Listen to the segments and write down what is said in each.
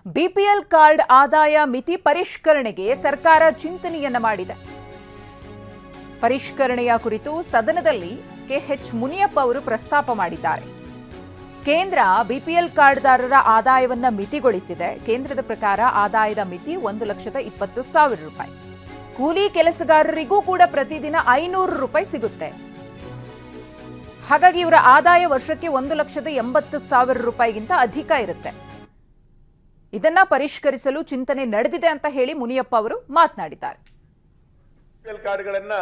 BPL card ಆದಾಯ ಮಿತಿ ಪರಿಷ್ಕರಣೆಗೆ ಸರ್ಕಾರ ಚಿಂತನೆಯನ್ನ ಮಾಡಿದೆ. ಪರಿಷ್ಕರಣೆಯ ಕುರಿತು ಸದನದಲ್ಲಿ ಕೆಎಚ್ ಮುನಿಯಪ್ಪ ಅವರು ಪ್ರಸ್ತಾಪ ಮಾಡಿದ್ದಾರೆ. ಕೇಂದ್ರ ಬಿಪಿಎಲ್ ಕಾರ್ಡ್ದಾರರ ಆದಾಯವನ್ನ ಮಿತಿಗೊಳಿಸಿದೆ. ಕೇಂದ್ರದ ಪ್ರಕಾರ ಆದಾಯದ ಮಿತಿ 1,20,000 ರೂಪಾಯಿ. ಕೂಲಿ ಕೆಲಸಗಾರರಿಗೂ ಕೂಡ ಪ್ರತಿದಿನ 500 ರೂಪಾಯಿ ಸಿಗುತ್ತೆ. ಹಾಗಾಗಿ ಇವರ ಆದಾಯ ವರ್ಷಕ್ಕೆ 1,80,000 ರೂಪಾಯಿಗಿಂತ ಅಧಿಕ ಇರುತ್ತೆ. ಇದನ್ನ ಪರಿಷ್ಕರಿಸಲು ಚಿಂತನೆ ನಡೆದಿದೆ ಅಂತ ಹೇಳಿ ಮುನಿಯಪ್ಪ ಅವರು ಮಾತನಾಡಿದ್ದಾರೆ. ಬಿಪಿಎಲ್ ಕಾರ್ಡ್ಗಳನ್ನ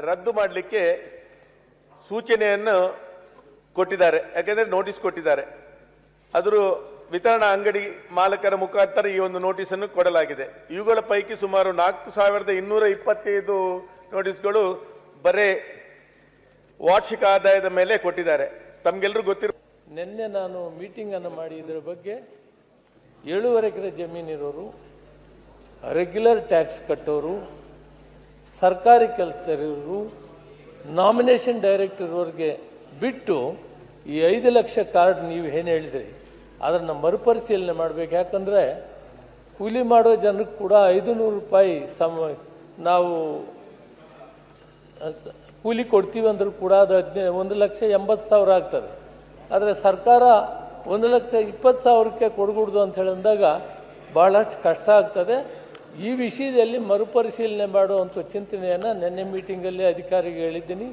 ರದ್ದು ಮಾಡಲಿಕ್ಕೆ ಸೂಚನೆಯನ್ನು ಕೊಟ್ಟಿದ್ದಾರೆ. ಯಾಕೆಂದ್ರೆ ನೋಟಿಸ್ ಕೊಟ್ಟಿದ್ದಾರೆ. ಅದರ ವಿತರಣಾ ಅಂಗಡಿ ಮಾಲಕರ ಮುಖಾಂತರ ಈ ಒಂದು ನೋಟಿಸ್ ಅನ್ನು ಕೊಡಲಾಗಿದೆ. ಇವುಗಳ ಪೈಕಿ ಸುಮಾರು 4,225 ನೋಟಿಸ್ಗಳು ಬರೇ ವಾರ್ಷಿಕ ಆದಾಯದ ಮೇಲೆ ಕೊಟ್ಟಿದ್ದಾರೆ. ತಮ್ಗೆಲ್ಲರೂ ಗೊತ್ತಿರೋ ನಿನ್ನೆ ನಾನು ಮೀಟಿಂಗ್ ಅನ್ನು ಮಾಡಿ ಇದರ ಬಗ್ಗೆ 7.5 ಎಕರೆ ಜಮೀನಿರೋರು, ರೆಗ್ಯುಲರ್ ಟ್ಯಾಕ್ಸ್ ಕಟ್ಟೋರು, ಸರ್ಕಾರಿ ಕೆಲಸದಲ್ಲಿರೋರು, ನಾಮಿನೇಷನ್ ಡೈರೆಕ್ಟರ್ ಅವರಿಗೆ ಬಿಟ್ಟು ಈ 5 ಲಕ್ಷ ಕಾರ್ಡ್ ನೀವು ಏನು ಹೇಳಿದ್ರಿ ಅದನ್ನು ಮರುಪರಿಶೀಲನೆ ಮಾಡಬೇಕು. ಯಾಕಂದರೆ ಕೂಲಿ ಮಾಡೋ ಜನಕ್ಕೆ ಕೂಡ 500 ರೂಪಾಯಿ ನಾವು ಕೂಲಿ ಕೊಡ್ತೀವಿ ಅಂದರೂ ಕೂಡ ಅದು 1,80,000 ಆಗ್ತದೆ. ಆದರೆ ಸರ್ಕಾರ 1,20,000ಕ್ಕೆ ಕೊಡಕೂಡ್ದು ಅಂತ ಹೇಳಿದಾಗ ಭಾಳಷ್ಟು ಕಷ್ಟ ಆಗ್ತದೆ. ಈ ವಿಷಯದಲ್ಲಿ ಮರುಪರಿಶೀಲನೆ ಮಾಡುವಂಥ ಚಿಂತನೆಯನ್ನು ನಿನ್ನೆ ಮೀಟಿಂಗಲ್ಲಿ ಅಧಿಕಾರಿಗೆ ಹೇಳಿದ್ದೀನಿ.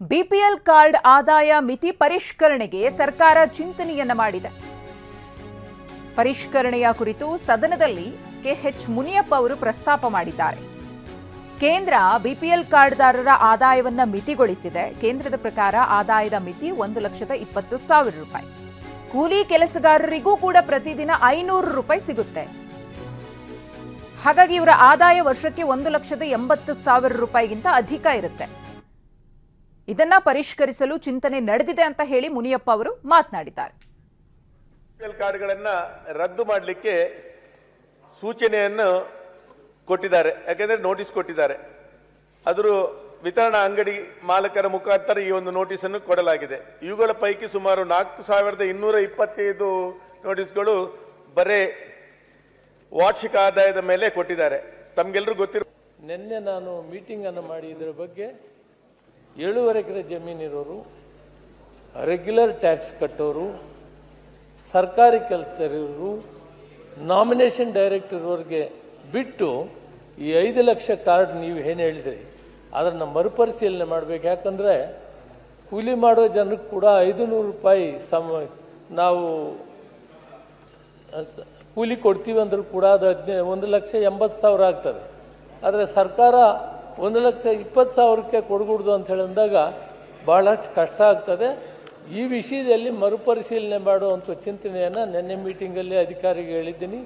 ಬಿಪಿಎಲ್ ಕಾರ್ಡ್ ಆದಾಯ ಮಿತಿ ಪರಿಷ್ಕರಣೆಗೆ ಸರ್ಕಾರ ಚಿಂತನೆಯನ್ನ ಮಾಡಿದೆ. ಪರಿಷ್ಕರಣೆಯ ಕುರಿತು ಸದನದಲ್ಲಿ ಕೆಎಚ್ ಮುನಿಯಪ್ಪ ಅವರು ಪ್ರಸ್ತಾಪ ಮಾಡಿದ್ದಾರೆ. ಕೇಂದ್ರ ಬಿಪಿಎಲ್ ಕಾರ್ಡ್ದಾರರ ಆದಾಯವನ್ನ ಮಿತಿಗೊಳಿಸಿದೆ. ಕೇಂದ್ರದ ಪ್ರಕಾರ ಆದಾಯದ ಮಿತಿ 1,20,000 ರೂಪಾಯಿ. ಕೂಲಿ ಕೆಲಸಗಾರರಿಗೂ ಕೂಡ ಪ್ರತಿದಿನ 500 ರೂಪಾಯಿ ಸಿಗುತ್ತೆ. ಹಾಗಾಗಿ ಇವರ ಆದಾಯ ವರ್ಷಕ್ಕೆ 1,80,000 ರೂಪಾಯಿಗಿಂತ ಅಧಿಕ ಇರುತ್ತೆ. ಇದನ್ನ ಪರಿಷ್ಕರಿಸಲು ಚಿಂತನೆ ನಡೆದಿದೆ ಅಂತ ಹೇಳಿ ಮುನಿಯಪ್ಪ ಅವರು ಮಾತನಾಡಿದ್ದಾರೆ. ಬಿಪಿಎಲ್ ಕಾರ್ಡ್ಗಳನ್ನ ರದ್ದು ಮಾಡಲಿಕ್ಕೆ ಸೂಚನೆಯನ್ನು ಕೊಟ್ಟಿದ್ದಾರೆ. ಯಾಕೆಂದ್ರೆ ನೋಟಿಸ್ ಕೊಟ್ಟಿದ್ದಾರೆ. ಅದರ ವಿತರಣಾ ಅಂಗಡಿ ಮಾಲಕರ ಮುಖಾಂತರ ಈ ಒಂದು ನೋಟಿಸ್ ಅನ್ನು ಕೊಡಲಾಗಿದೆ. ಇವುಗಳ ಪೈಕಿ ಸುಮಾರು 4,225 ನೋಟಿಸ್ಗಳು ಬರೇ ವಾರ್ಷಿಕ ಆದಾಯದ ಮೇಲೆ ಕೊಟ್ಟಿದ್ದಾರೆ. ತಮ್ಗೆಲ್ಲರೂ ಗೊತ್ತಿರೋ ನಿನ್ನೆ ನಾನು ಮೀಟಿಂಗ್ ಅನ್ನು ಮಾಡಿ ಇದರ ಬಗ್ಗೆ 7.5 ಎಕರೆ ಜಮೀನಿರೋರು, ರೆಗ್ಯುಲರ್ ಟ್ಯಾಕ್ಸ್ ಕಟ್ಟೋರು, ಸರ್ಕಾರಿ ಕೆಲಸದಲ್ಲಿರೋರು, ನಾಮಿನೇಷನ್ ಡೈರೆಕ್ಟರ್ ಅವರಿಗೆ ಬಿಟ್ಟು ಈ 5 ಲಕ್ಷ ಕಾರ್ಡ್ ನೀವು ಏನು ಹೇಳಿದ್ರಿ ಅದನ್ನು ಮರುಪರಿಶೀಲನೆ ಮಾಡಬೇಕು. ಯಾಕಂದರೆ ಕೂಲಿ ಮಾಡೋ ಜನಕ್ಕೆ ಕೂಡ 500 ರೂಪಾಯಿ ನಾವು ಕೂಲಿ ಕೊಡ್ತೀವಿ ಅಂದರೂ ಕೂಡ ಅದು 1,80,000 ಆಗ್ತದೆ. ಆದರೆ ಸರ್ಕಾರ 1,20,000ಕ್ಕೆ ಕೊಡಕೂಡ್ದು ಅಂತ ಹೇಳಿದಾಗ ಭಾಳಷ್ಟು ಕಷ್ಟ ಆಗ್ತದೆ. ಈ ವಿಷಯದಲ್ಲಿ ಮರುಪರಿಶೀಲನೆ ಮಾಡುವಂಥ ಚಿಂತನೆಯನ್ನು ನಿನ್ನೆ ಮೀಟಿಂಗಲ್ಲಿ ಅಧಿಕಾರಿಗೆ ಹೇಳಿದ್ದೀನಿ.